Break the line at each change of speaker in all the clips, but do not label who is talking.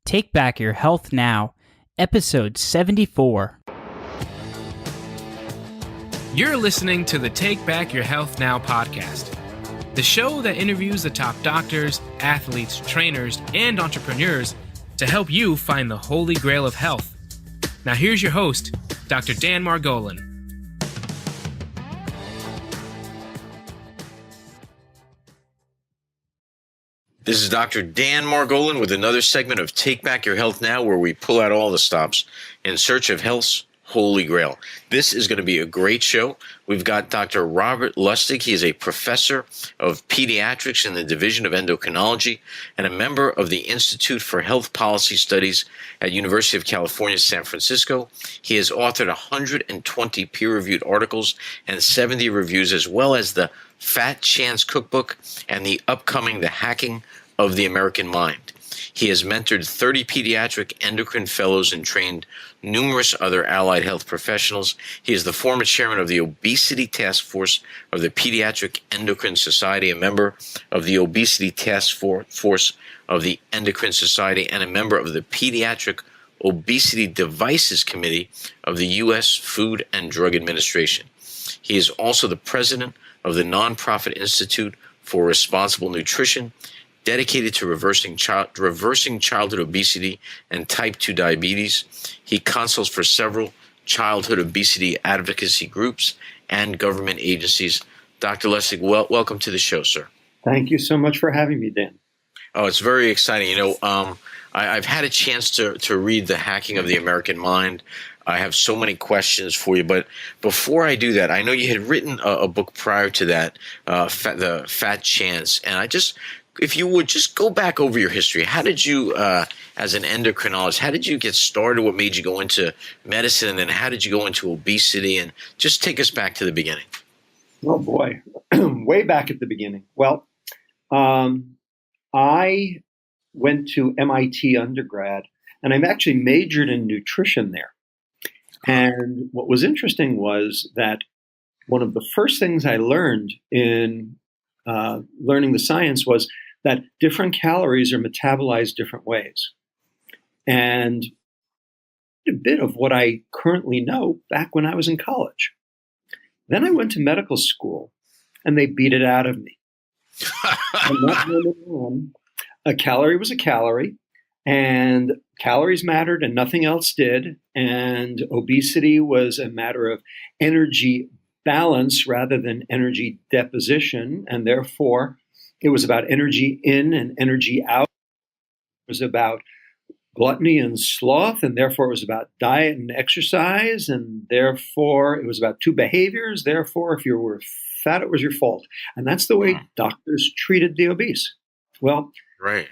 Take Back Your Health Now, Episode 74.
You're listening to the Take Back Your Health Now podcast, the show that interviews the top doctors, athletes, trainers, and entrepreneurs to help you find the holy grail of health. Now here's your host, Dr. Dan Margolin.
This is Dr. Dan Margolin with another segment of Take Back Your Health Now, where we pull out all the stops in search of health's holy grail. This is going to be a great show. We've got Dr. Robert Lustig. He is a professor of pediatrics in the Division of Endocrinology and a member of the Institute for Health Policy Studies at University of California, San Francisco. He has authored 120 peer-reviewed articles and 70 reviews, as well as the Fat Chance Cookbook and the upcoming The Hacking of the American Mind. He has mentored 30 pediatric endocrine fellows and trained numerous other allied health professionals. He is the former chairman of the Obesity Task Force of the Pediatric Endocrine Society, a member of the Obesity Task Force of the Endocrine Society, and a member of the Pediatric Obesity Devices Committee of the U.S. Food and Drug Administration. He is also the president of the nonprofit Institute for Responsible Nutrition, dedicated to reversing childhood obesity and type 2 diabetes. He consults for several childhood obesity advocacy groups and government agencies. Dr. Lustig, welcome to the show, sir.
Thank you so much for having me, Dan.
Oh, it's very exciting. I've had a chance to read The Hacking of the American Mind. I have so many questions for you, but before I do that, I know you had written a book prior to that, the Fat Chance, and if you would just go back over your history. How did you, as an endocrinologist, how did you get started? What made you go into medicine, and then how did you go into obesity? And just take us back to the beginning.
Oh boy, way back at the beginning. Well, I went to MIT undergrad, and I actually majored in nutrition there. And what was interesting was that one of the first things I learned in learning the science was that different calories are metabolized different ways. And a bit of what I currently know back when I was in college. Then I went to medical school, and they beat it out of me. A calorie was a calorie, and calories mattered and nothing else did. And obesity was a matter of energy balance rather than energy deposition. And therefore, it was about energy in and energy out. It was about gluttony and sloth, and therefore it was about diet and exercise. And therefore, it was about two behaviors. Therefore, if you were fat, it was your fault. And that's the way doctors treated the obese. Well,
right.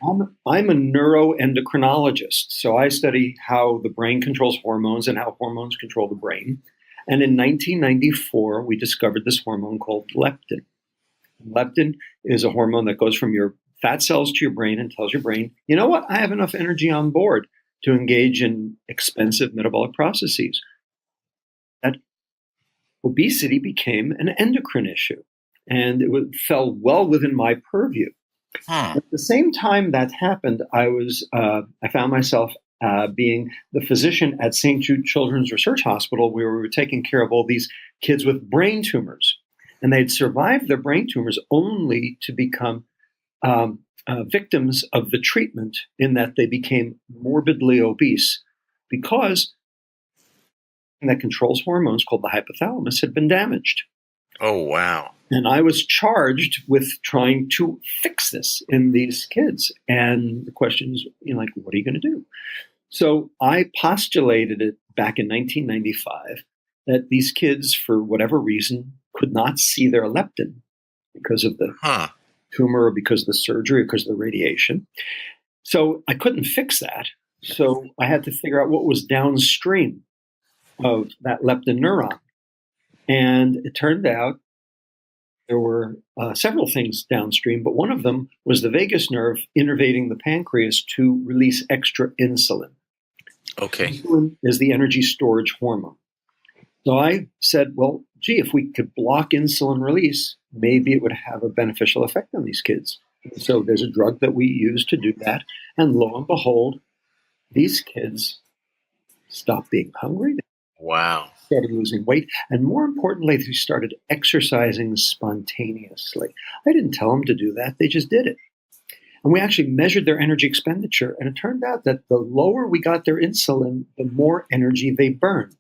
I'm a neuroendocrinologist, so I study how the brain controls hormones and how hormones control the brain. And in 1994, we discovered this hormone called leptin. Leptin is a hormone that goes from your fat cells to your brain and tells your brain, you know what, I have enough energy on board to engage in expensive metabolic processes. That obesity became an endocrine issue, and it fell well within my purview. At the same time that happened, I found myself being the physician at St. Jude Children's Research Hospital, where we were taking care of all these kids with brain tumors. And they'd survived their brain tumors only to become victims of the treatment, in that they became morbidly obese because that controls hormones, called the hypothalamus, had been damaged.
Oh, wow.
And I was charged with trying to fix this in these kids. And the question is, what are you going to do? So I postulated it back in 1995 that these kids, for whatever reason, could not see their leptin because of the tumor, or because of the surgery, or because of the radiation. So I couldn't fix that. So I had to figure out what was downstream of that leptin neuron. And it turned out there were several things downstream, but one of them was the vagus nerve innervating the pancreas to release extra insulin.
Okay.
Insulin is the energy storage hormone. So I said, well, gee, if we could block insulin release, maybe it would have a beneficial effect on these kids. So there's a drug that we use to do that. And lo and behold, these kids stopped being hungry.
Wow.
They started losing weight. And more importantly, they started exercising spontaneously. I didn't tell them to do that. They just did it. And we actually measured their energy expenditure. And it turned out that the lower we got their insulin, the more energy they burned.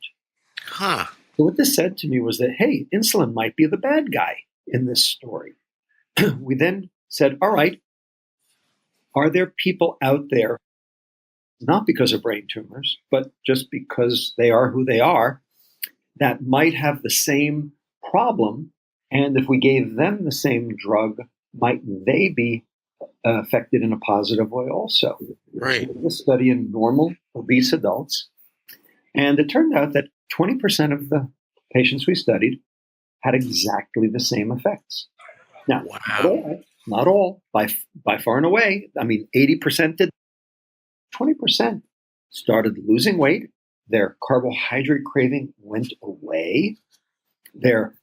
Huh.
So what this said to me was that, hey, insulin might be the bad guy in this story. We then said, all right, are there people out there, not because of brain tumors, but just because they are who they are, that might have the same problem? And if we gave them the same drug, might they be affected in a positive way also?
Right.
We did a study in normal obese adults, and it turned out that 20% of the patients we studied had exactly the same effects. Now,
Wow.
not all, by far and away. I mean, 80% did. 20% started losing weight. Their carbohydrate craving went away. Their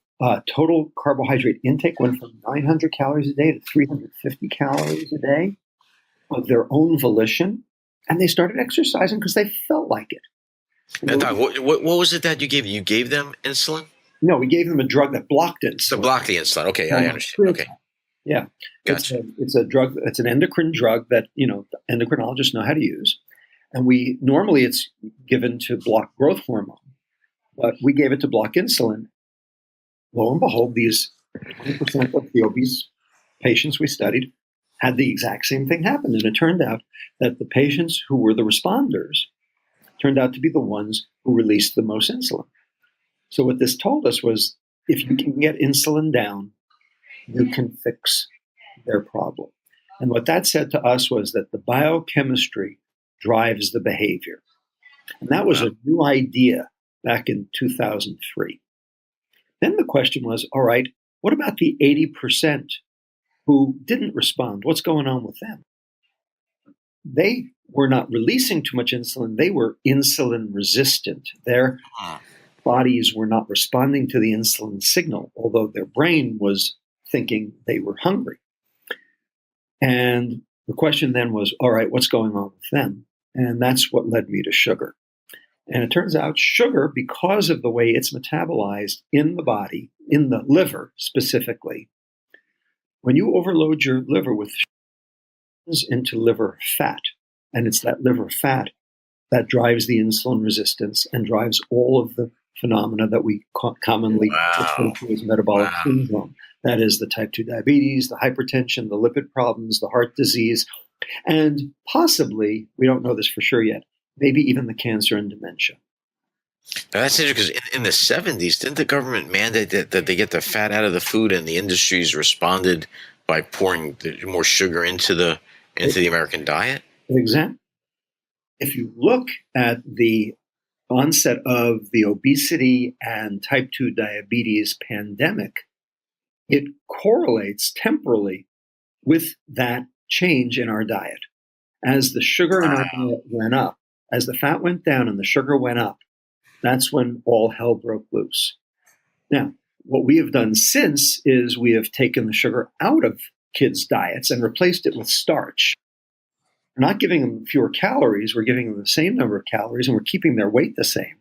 total carbohydrate intake went from 900 calories a day to 350 calories a day of their own volition. And they started exercising because they felt like it.
Now, Doc, what was it that you gave? You gave them insulin?
No, we gave them a drug that blocked insulin.
To block the insulin. Okay, I understand. Okay.
Yeah.
Gotcha.
It's a drug. It's an endocrine drug that, endocrinologists know how to use. And normally it's given to block growth hormone, but we gave it to block insulin. Lo and behold, these 20% of the obese patients we studied had the exact same thing happen. And it turned out that the patients who were the responders turned out to be the ones who released the most insulin. So what this told us was, if you can get insulin down, you can fix their problem. And what that said to us was that the biochemistry drives the behavior. And that was a new idea back in 2003. Then the question was, all right, what about the 80% who didn't respond? What's going on with them? They were not releasing too much insulin. They were insulin resistant. Their bodies were not responding to the insulin signal, although their brain was thinking they were hungry. And the question then was, all right, what's going on with them? And that's what led me to sugar. And it turns out sugar, because of the way it's metabolized in the body, in the liver specifically, when you overload your liver with sugars into liver fat, and it's that liver fat that drives the insulin resistance and drives all of the phenomena that we commonly refer to as metabolic syndrome. That is the type 2 diabetes, the hypertension, the lipid problems, the heart disease, and possibly, we don't know this for sure yet, maybe even the cancer and dementia.
Now that's interesting, because in the 70s, didn't the government mandate that they get the fat out of the food, and the industries responded by pouring more sugar into the American diet?
Exactly. If you look at the onset of the obesity and type 2 diabetes pandemic, it correlates temporally with that change in our diet. As the sugar in our diet went up, as the fat went down and the sugar went up, that's when all hell broke loose. Now, what we have done since is we have taken the sugar out of kids' diets and replaced it with starch. We're not giving them fewer calories, we're giving them the same number of calories, and we're keeping their weight the same.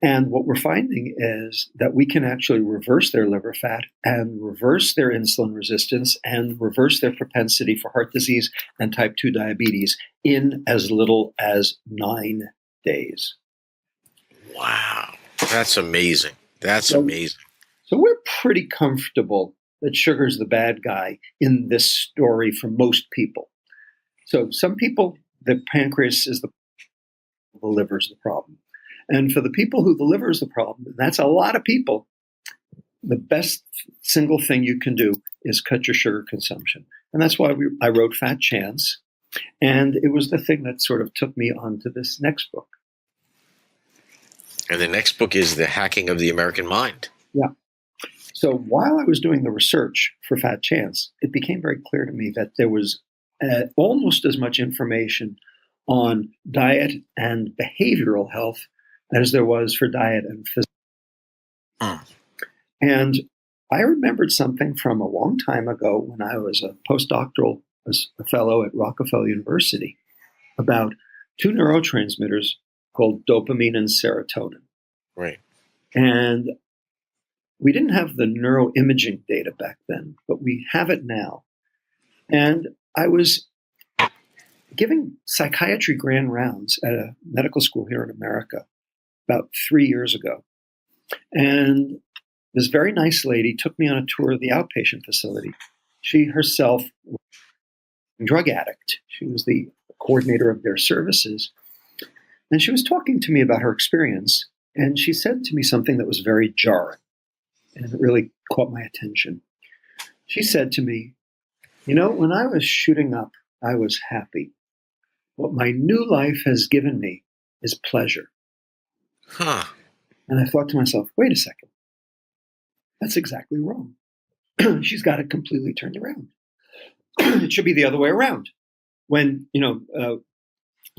And what we're finding is that we can actually reverse their liver fat and reverse their insulin resistance and reverse their propensity for heart disease and type 2 diabetes in as little as 9 days.
Wow. That's amazing. That's amazing.
So we're pretty comfortable that sugar's the bad guy in this story for most people. So some people, the pancreas is the liver's the problem. And for the people who the liver is the problem, and that's a lot of people, the best single thing you can do is cut your sugar consumption. And that's why I wrote Fat Chance. And it was the thing that sort of took me onto this next book.
And the next book is The Hacking of the American Mind.
Yeah. So while I was doing the research for Fat Chance, it became very clear to me that there was almost as much information on diet and behavioral health as there was for diet and physical. And I remembered something from a long time ago when I was a postdoctoral fellow at Rockefeller University about two neurotransmitters called dopamine and serotonin.
Right.
And we didn't have the neuroimaging data back then, but we have it now. And I was giving psychiatry grand rounds at a medical school here in America about 3 years ago. And this very nice lady took me on a tour of the outpatient facility. She herself was a drug addict. She was the coordinator of their services. And she was talking to me about her experience. And she said to me something that was very jarring. And it really caught my attention. She said to me, when I was shooting up, I was happy. What my new life has given me is pleasure.
Huh.
And I thought to myself, wait a second. That's exactly wrong. She's got it completely turned around. It should be the other way around. When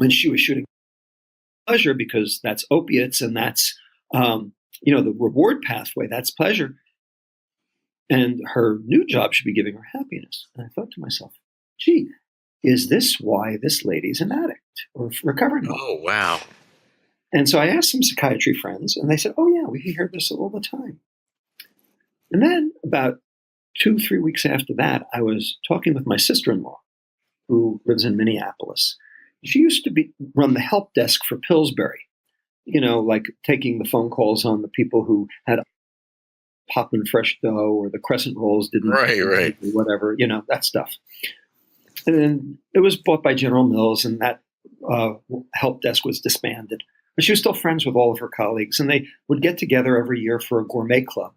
she was shooting pleasure, because that's opiates and that's, the reward pathway, that's pleasure. And her new job should be giving her happiness. And I thought to myself, gee, is this why this lady's an addict or recovering?
Oh, wow.
And so I asked some psychiatry friends, and they said, oh, yeah, we hear this all the time. And then about 2-3 weeks after that, I was talking with my sister-in-law, who lives in Minneapolis. She used to run the help desk for Pillsbury, like taking the phone calls on the people who had poppin' fresh dough or the crescent rolls didn't.
Right.
Whatever, that stuff. And then it was bought by General Mills, and that help desk was disbanded. But she was still friends with all of her colleagues, and they would get together every year for a gourmet club.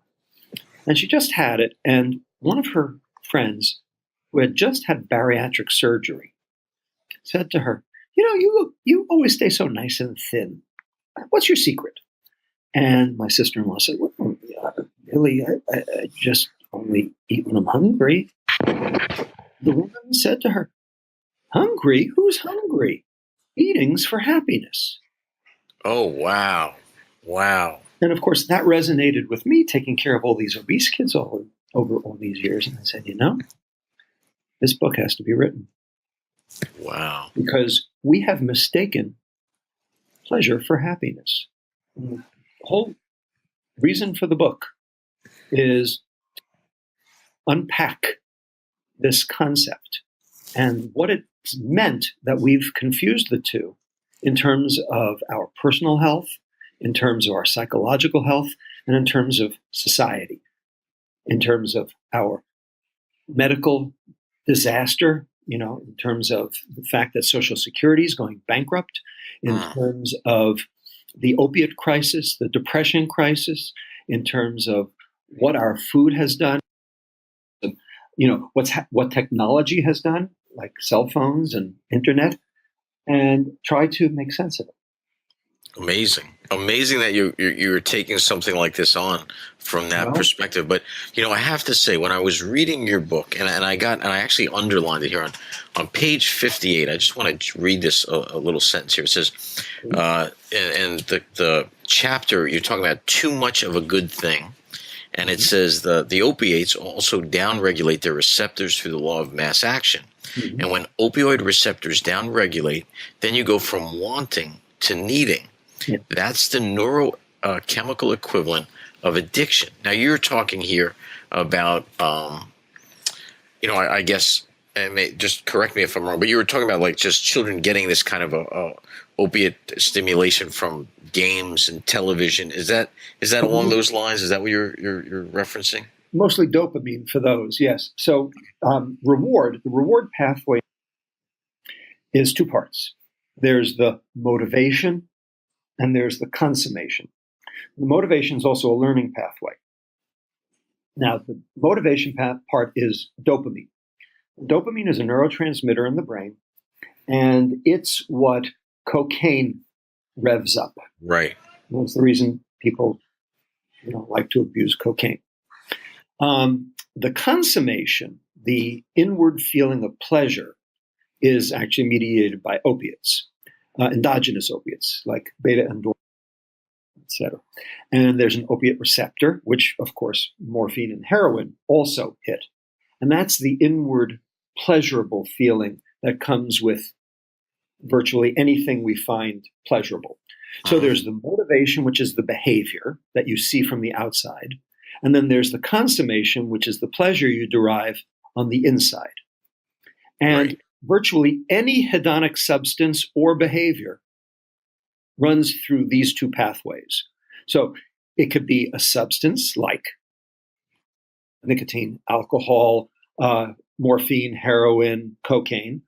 And she just had it, and one of her friends, who had just had bariatric surgery, said to her, you always stay so nice and thin. What's your secret? And my sister-in-law said, well, really, I just only eat when I'm hungry. The woman said to her, hungry? Who's hungry? Eating's for happiness.
Oh, wow. Wow.
And of course, that resonated with me, taking care of all these obese kids over all these years. And I said, this book has to be written.
Wow.
Because we have mistaken pleasure for happiness. And the whole reason for the book is unpack this concept and what it's meant that we've confused the two in terms of our personal health, in terms of our psychological health, and in terms of society, in terms of our medical disaster, in terms of the fact that Social Security is going bankrupt, in terms of the opiate crisis, the depression crisis, in terms of what our food has done, what technology has done, like cell phones and internet, and try to make sense of it. Amazing
that you're taking something like this on from that perspective. But I have to say, when I was reading your book, and I actually underlined it here on page 58. I just want to read this a little sentence here. It says, and the chapter you're talking about too much of a good thing, and it says the opiates also downregulate their receptors through the law of mass action. Mm-hmm. And when opioid receptors downregulate, then you go from wanting to needing. Yeah. That's the neurochemical equivalent of addiction. Now, you're talking here about, I guess, just correct me if I'm wrong, but you were talking about like just children getting this kind of a opiate stimulation from games and television. Is that along those lines? Is that what you're referencing?
Mostly dopamine for those, yes. So the reward pathway is two parts. There's the motivation and there's the consummation. The motivation is also a learning pathway. Now, the motivation part is dopamine. Dopamine is a neurotransmitter in the brain, and it's what cocaine revs up.
Right.
That's the reason people like to abuse cocaine. The consummation, the inward feeling of pleasure, is actually mediated by opiates, endogenous opiates like beta-endorphin, etc. And there's an opiate receptor, which, of course, morphine and heroin also hit. And that's the inward pleasurable feeling that comes with virtually anything we find pleasurable. So there's the motivation, which is the behavior that you see from the outside. And then there's the consummation, which is the pleasure you derive on the inside. And virtually any hedonic substance or behavior runs through these two pathways. So it could be a substance like nicotine, alcohol, morphine, heroin, cocaine,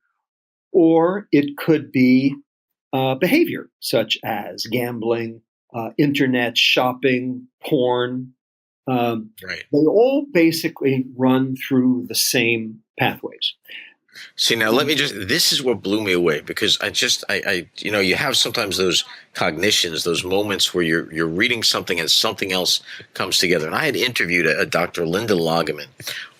or it could be behavior such as gambling, internet shopping, porn. They all basically run through the same pathways.
See, now this is what blew me away, because you have sometimes those cognitions, those moments where you're reading something and something else comes together. And I had interviewed a Dr. Linda Lagaman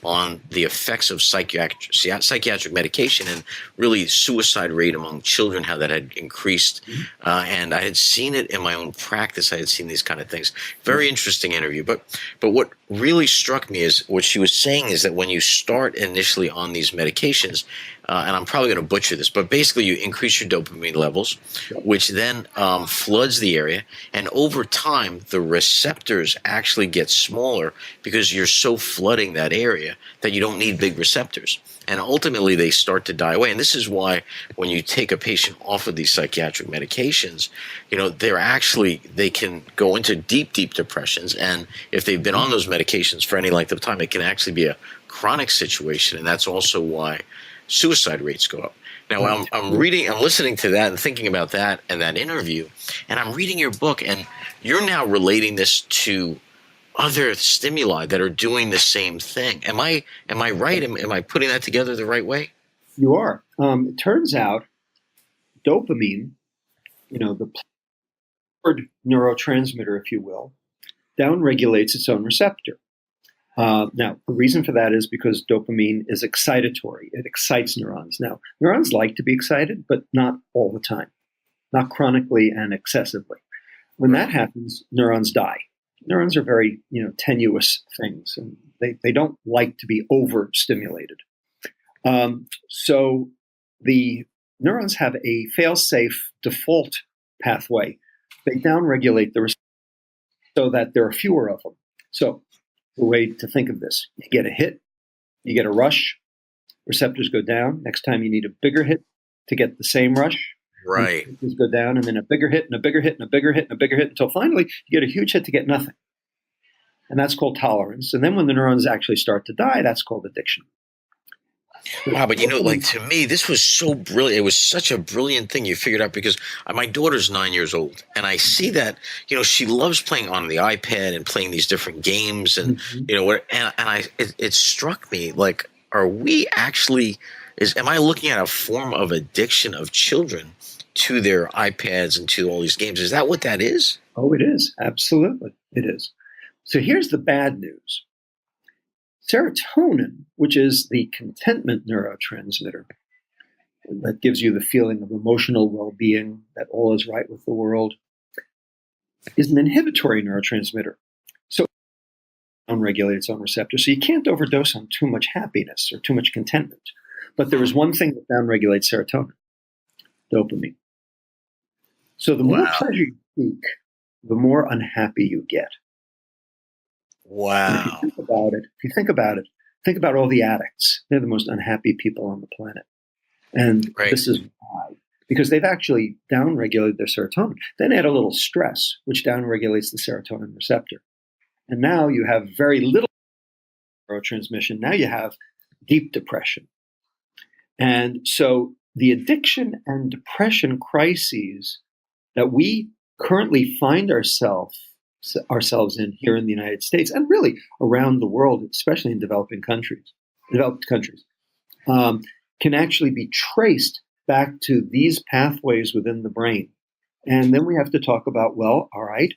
on the effects of psychiatric medication and really suicide rate among children, how that had increased. And I had seen it in my own practice. I had seen these kind of things. Very interesting interview. But what really struck me is what she was saying is that when you start initially on these medications, and I'm probably going to butcher this, but basically you increase your dopamine levels, which then floods the area. And over time, the receptors actually get smaller because you're so flooding that area that you don't need big receptors. And ultimately, they start to die away. And this is why when you take a patient off of these psychiatric medications, they can go into deep, deep depressions. And if they've been on those medications for any length of time, it can actually be a chronic situation. And that's also why suicide rates go up. Now, I'm listening to that and thinking about that and that interview, and I'm reading your book, and you're now relating this to other stimuli that are doing the same thing. Am I right? Am I putting that together the right way?
You are. It turns out dopamine, the preferred neurotransmitter, if you will, downregulates its own receptor. Now, the reason for that is because dopamine is excitatory. It excites neurons. Now, neurons like to be excited, but not all the time, not chronically and excessively. When that happens, neurons die. Neurons are very, tenuous things, and they don't like to be overstimulated. So the neurons have a fail-safe default pathway. They downregulate the receptors so that there are fewer of them. So the way to think of this: you get a hit, you get a rush, receptors go down. Next time you need a bigger hit to get the same rush.
Right.
Receptors go down, and then a bigger hit, and a bigger hit, and a bigger hit, and a bigger hit, until finally you get a huge hit to get nothing. And that's called tolerance. And then when the neurons actually start to die, that's called addiction.
Wow, but to me, this was so brilliant. It was such a brilliant thing you figured out, because my daughter's 9 years old, and I see that, she loves playing on the iPad and playing these different games, and it struck me, like, am I looking at a form of addiction of children to their iPads and to all these games? Is that what that is?
Oh, it is. Absolutely. It is. So here's the bad news. Serotonin, which is the contentment neurotransmitter that gives you the feeling of emotional well-being, that all is right with the world, is an inhibitory neurotransmitter. So it downregulates its own receptors. So you can't overdose on too much happiness or too much contentment. But there is one thing that downregulates serotonin: dopamine. So the more pleasure you seek, the more unhappy you get.
Wow.
If you think about it, think about all the addicts. They're the most unhappy people on the planet. And This is why. Because they've actually downregulated their serotonin. Then add a little stress, which downregulates the serotonin receptor. And now you have very little neurotransmission. Now you have deep depression. And so the addiction and depression crises that we currently find ourselves in here in the United States, and really around the world, especially in developed countries, can actually be traced back to these pathways within the brain. And then we have to talk about, well, all right,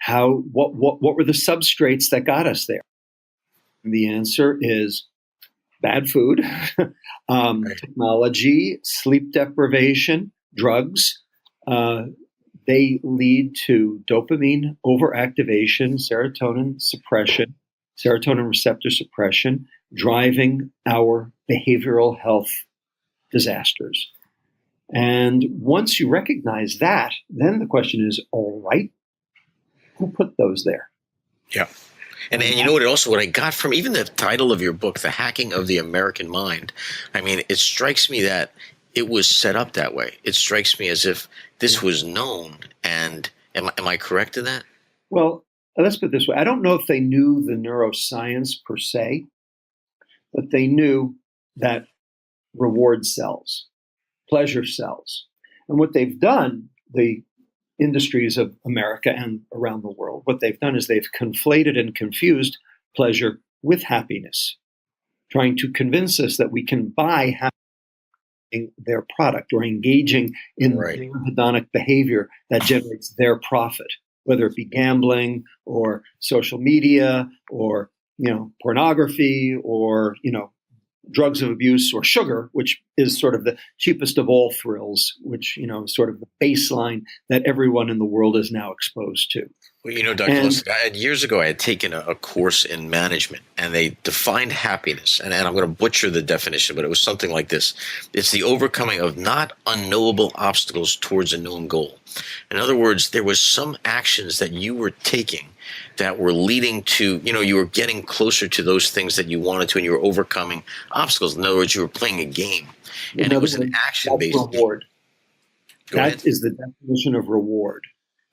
what were the substrates that got us there? And the answer is bad food, technology, sleep deprivation, drugs. They lead to dopamine overactivation, serotonin suppression, serotonin receptor suppression, driving our behavioral health disasters. And once you recognize that, then the question is, all right, who put those there?
Yeah. And you know what I got from even the title of your book, The Hacking of the American Mind, I mean, it strikes me that it was set up that way. It strikes me as if this was known. And am I correct in that?
Well, let's put it this way. I don't know if they knew the neuroscience per se, but they knew that reward cells, pleasure cells. And what they've done, the industries of America and around the world, what they've done is they've conflated and confused pleasure with happiness, trying to convince us that we can buy their product or engaging in their hedonic behavior that generates their profit, whether it be gambling or social media or, pornography or, drugs of abuse or sugar, which is sort of the cheapest of all thrills, which, is sort of the baseline that everyone in the world is now exposed to.
Well, Dr. Lustig, years ago, I had taken a course in management, and they defined happiness. And I'm going to butcher the definition, but it was something like this. It's the overcoming of not unknowable obstacles towards a known goal. In other words, there was some actions that you were taking that were leading to, you were getting closer to those things that you wanted to, and you were overcoming obstacles. In other words, you were playing a game. And it was an action-based
reward.
That
is the definition of reward.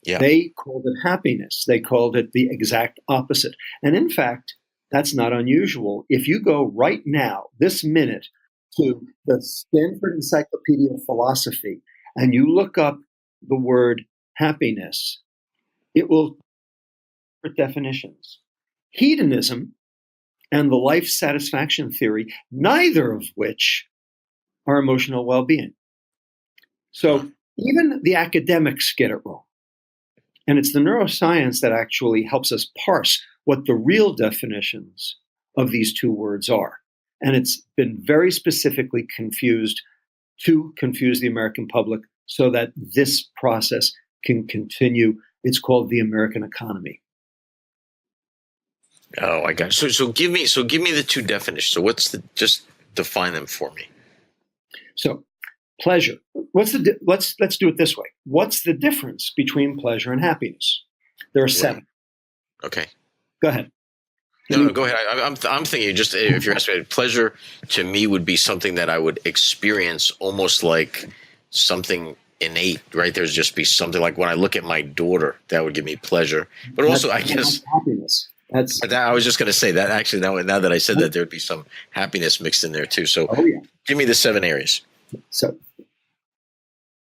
Yeah.
They called it happiness. They called it the exact opposite. And in fact, that's not unusual. If you go right now, this minute, to the Stanford Encyclopedia of Philosophy, and you look up the word happiness, it will definitions. Hedonism and the life satisfaction theory, neither of which are emotional well-being. So even the academics get it wrong. And it's the neuroscience that actually helps us parse what the real definitions of these two words are. And it's been very specifically confused to confuse the American public so that this process can continue. It's called the American economy.
Oh, I got it. So give me the two definitions. So just define them for me.
So pleasure. Let's do it this way. What's the difference between pleasure and happiness? There are 7.
Okay.
Go ahead.
No, go ahead. I'm thinking just if you're asking me, pleasure to me would be something that I would experience almost like something innate, right? There's just be something like when I look at my daughter, that would give me pleasure. But also, I guess
happiness.
I was just going to say that actually. Now that I said that, there'd be some happiness mixed in there too. So, give me the 7 areas.
So,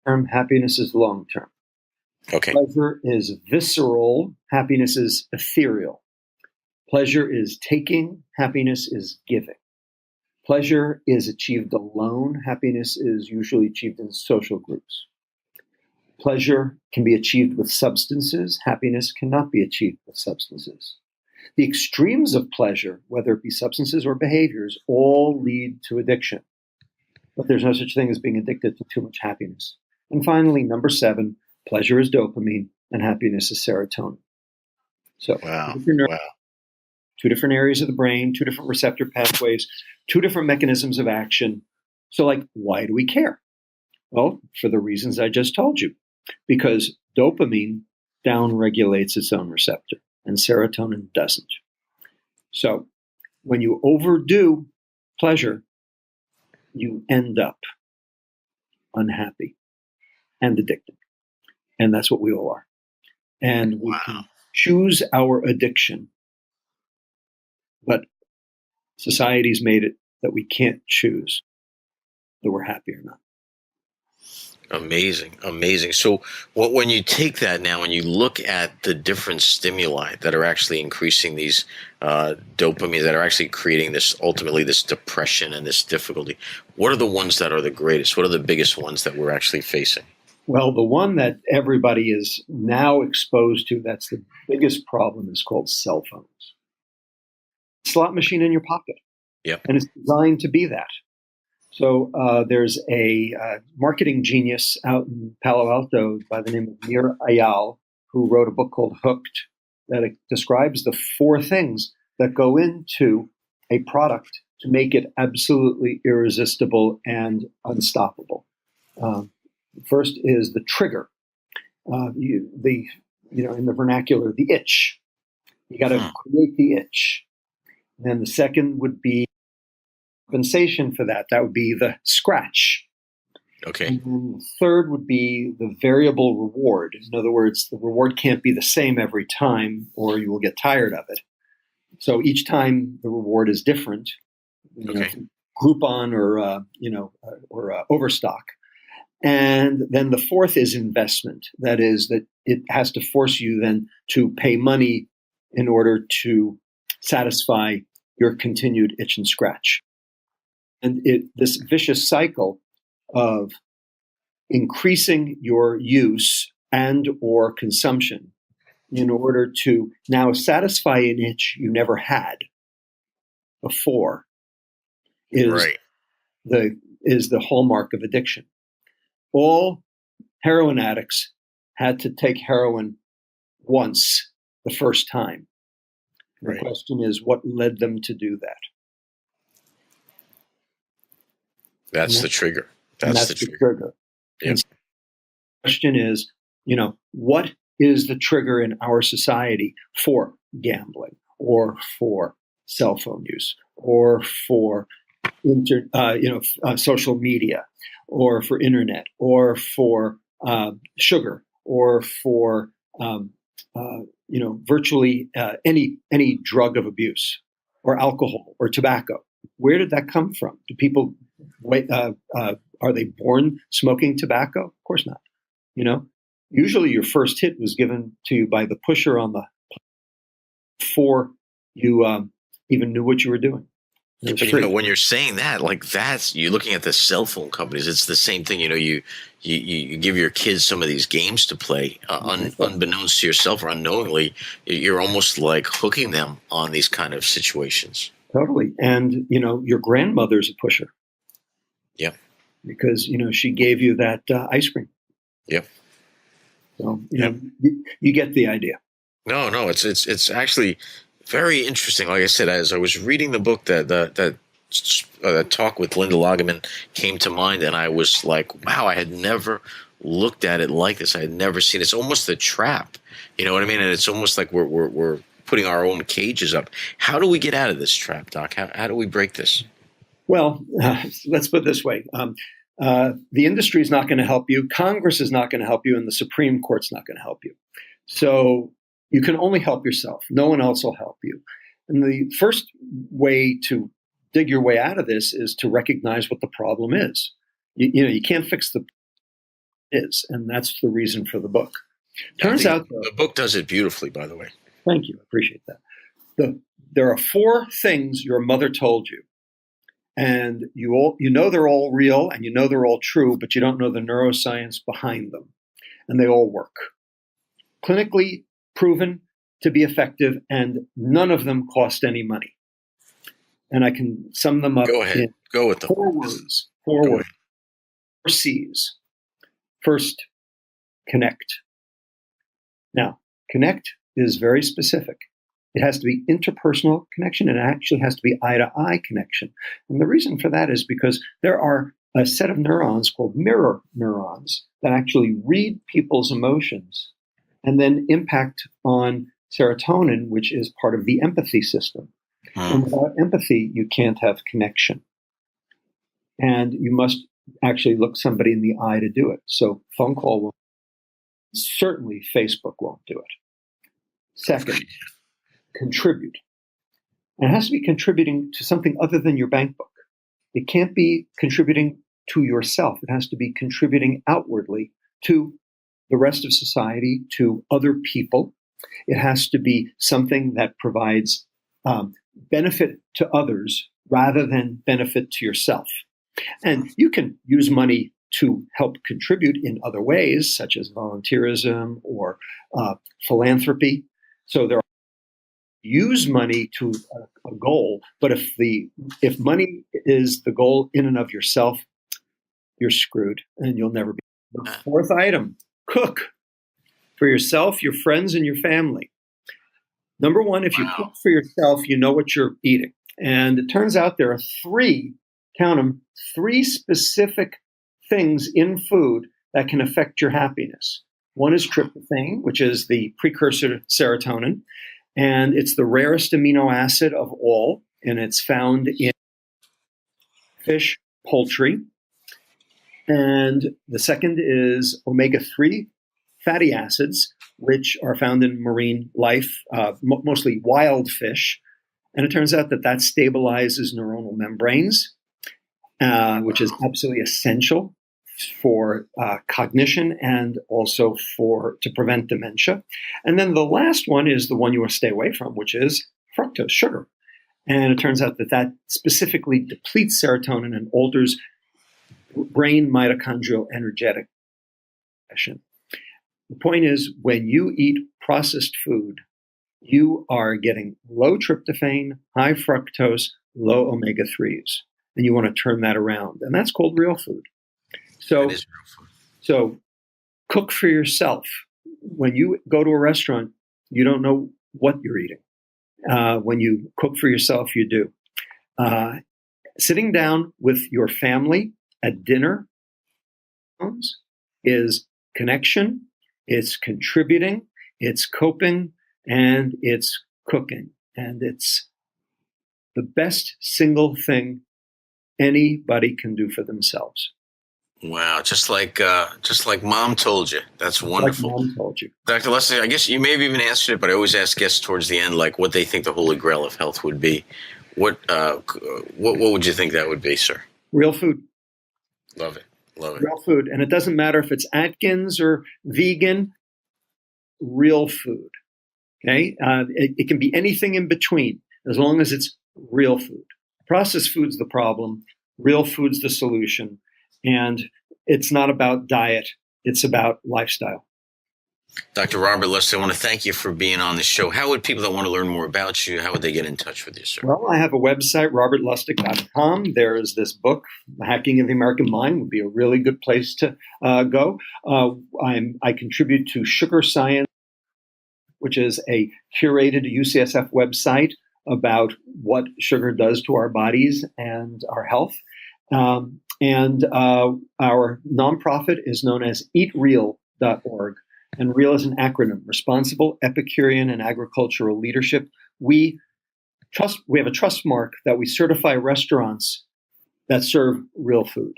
term happiness is long term.
Okay.
Pleasure is visceral. Happiness is ethereal. Pleasure is taking. Happiness is giving. Pleasure is achieved alone. Happiness is usually achieved in social groups. Pleasure can be achieved with substances. Happiness cannot be achieved with substances. The extremes of pleasure, whether it be substances or behaviors, all lead to addiction. But there's no such thing as being addicted to too much happiness. And finally, number 7, pleasure is dopamine and happiness is serotonin. So, two different areas of the brain, 2 different receptor pathways, 2 different mechanisms of action. So, why do we care? Well, for the reasons I just told you. Because dopamine downregulates its own receptor and serotonin doesn't. So, when you overdo pleasure, you end up unhappy and addicted. And that's what we all are. And we can choose our addiction. But society's made it that we can't choose whether we're happy or not.
Amazing. So when you take that now and you look at the different stimuli that are actually increasing these dopamine, that are actually creating ultimately this depression and this difficulty, what are the ones that are the greatest? What are the biggest ones that we're actually facing?
Well, the one that everybody is now exposed to, that's the biggest problem, is called cell phones. Slot machine in your pocket.
Yep.
And it's designed to be that. So there's a marketing genius out in Palo Alto by the name of Nir Eyal, who wrote a book called Hooked that describes the 4 things that go into a product to make it absolutely irresistible and unstoppable. First is the trigger. In the vernacular, the itch. You got to create the itch. And then the second would be compensation for that. That would be the scratch.
Okay.
And then the third would be the variable reward. In other words, the reward can't be the same every time, or you will get tired of it. So each time the reward is different. Groupon or Overstock. And then the fourth is investment. That is that it has to force you then to pay money in order to satisfy your continued itch and scratch. And this vicious cycle of increasing your use and or consumption in order to now satisfy an itch you never had before is the hallmark of addiction. All heroin addicts had to take heroin once the first time. The question is, what led them to do that?
That's the trigger. That's the trigger.
Yep. And the question is, what is the trigger in our society for gambling or for cell phone use or for social media or for internet or for sugar or for virtually any drug of abuse or alcohol or tobacco? Where did that come from? Do people are they born smoking tobacco? Of course not. Usually your first hit was given to you by the pusher on the before you even knew what you were doing.
But when you're saying that, you're looking at the cell phone companies. It's the same thing. You give your kids some of these games to play, unbeknownst to yourself or unknowingly. You're almost like hooking them on these kind of situations.
Totally, and your grandmother's a pusher.
Yeah,
because she gave you that ice cream.
Yep.
So you get the idea.
No, it's actually very interesting. Like I said, as I was reading the book, that talk with Linda Loggeman came to mind, and I was like, wow, I had never looked at it like this. I had never seen it. It's almost a trap. You know what I mean? And it's almost like we're putting our own cages up. How do we get out of this trap, Doc? How do we break this?
Well, let's put it this way. The industry is not going to help you. Congress is not going to help you, and the Supreme Court's not going to help you. So you can only help yourself. No one else will help you. And the first way to dig your way out of this is to recognize what the problem is. You can't fix the is, and that's the reason for the book. Turns out
the book does it beautifully, by the way.
Thank you. I appreciate that. There are 4 things your mother told you. And you know they're all real and you know they're all true, but you don't know the neuroscience behind them. And they all work. Clinically proven to be effective, and none of them cost any money. And I can sum them up.
Go ahead. Go with them.
4 words. 4 words. 4 C's. First, connect. Now, connect is very specific. It has to be interpersonal connection, and it actually has to be eye-to-eye connection. And the reason for that is because there are a set of neurons called mirror neurons that actually read people's emotions and then impact on serotonin, which is part of the empathy system. And without empathy, you can't have connection. And you must actually look somebody in the eye to do it. So phone call won't. Certainly Facebook won't do it. Second, contribute. And it has to be contributing to something other than your bank book. It can't be contributing to yourself. It has to be contributing outwardly to the rest of society, to other people. It has to be something that provides benefit to others rather than benefit to yourself. And you can use money to help contribute in other ways, such as volunteerism or philanthropy. So there are use money to a goal, but if money is the goal in and of yourself, you're screwed and you'll never be. The 4th item, cook for yourself, your friends, and your family. Number 1, if you cook for yourself, you know what you're eating. And it turns out there are 3, count them, 3 specific things in food that can affect your happiness. One is tryptophan, which is the precursor to serotonin, and it's the rarest amino acid of all, and it's found in fish, poultry. And the second is omega-3 fatty acids, which are found in marine life, mostly wild fish. And it turns out that stabilizes neuronal membranes, which is absolutely essential for cognition and also to prevent dementia. And then the last one is the one you want to stay away from, which is fructose, sugar. And it turns out that specifically depletes serotonin and alters brain mitochondrial energetic function. The point is, when you eat processed food, you are getting low tryptophan, high fructose, low omega-3s. And you want to turn that around. And that's called real food. So cook for yourself. When you go to a restaurant, you don't know what you're eating. When you cook for yourself, you do. Sitting down with your family at dinner is connection, it's contributing, it's coping, and it's cooking. And it's the best single thing anybody can do for themselves.
Wow, just like Mom told you. That's wonderful.
Like Mom told you.
Dr. Lustig, I guess you may have even answered it, but I always ask guests towards the end, like what they think the holy grail of health would be. What would you think that would be, sir?
Real food.
Love it.
Real food. And it doesn't matter if it's Atkins or vegan, real food. Okay? It can be anything in between, as long as it's real food. Processed food's the problem. Real food's the solution. And it's not about diet. It's about lifestyle.
Dr. Robert Lustig, I want to thank you for being on the show. How would people that want to learn more about you, how would they get in touch with you, sir?
Well, I have a website, robertlustig.com. There is this book, The Hacking of the American Mind, would be a really good place to go. I contribute to Sugar Science, which is a curated UCSF website about what sugar does to our bodies and our health. And our nonprofit is known as eatreal.org. And REAL is an acronym, Responsible Epicurean and Agricultural Leadership. We have a trust mark that we certify restaurants that serve real food.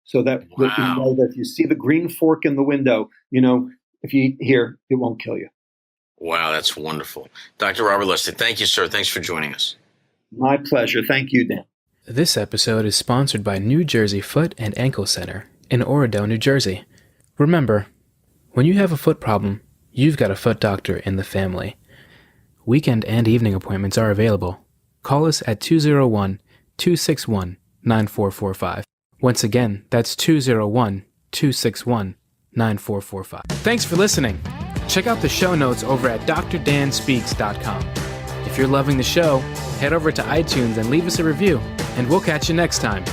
So that you know that if you see the green fork in the window, if you eat here, it won't kill you.
Wow, that's wonderful. Dr. Robert Lustig, thank you, sir. Thanks for joining us.
My pleasure. Thank you, Dan.
This episode is sponsored by New Jersey Foot and Ankle Center in Oradell, New Jersey. Remember, when you have a foot problem, you've got a foot doctor in the family. Weekend and evening appointments are available. Call us at 201-261-9445. Once again, that's 201-261-9445. Thanks for listening. Check out the show notes over at drdanspeaks.com. If you're loving the show, head over to iTunes and leave us a review, and we'll catch you next time.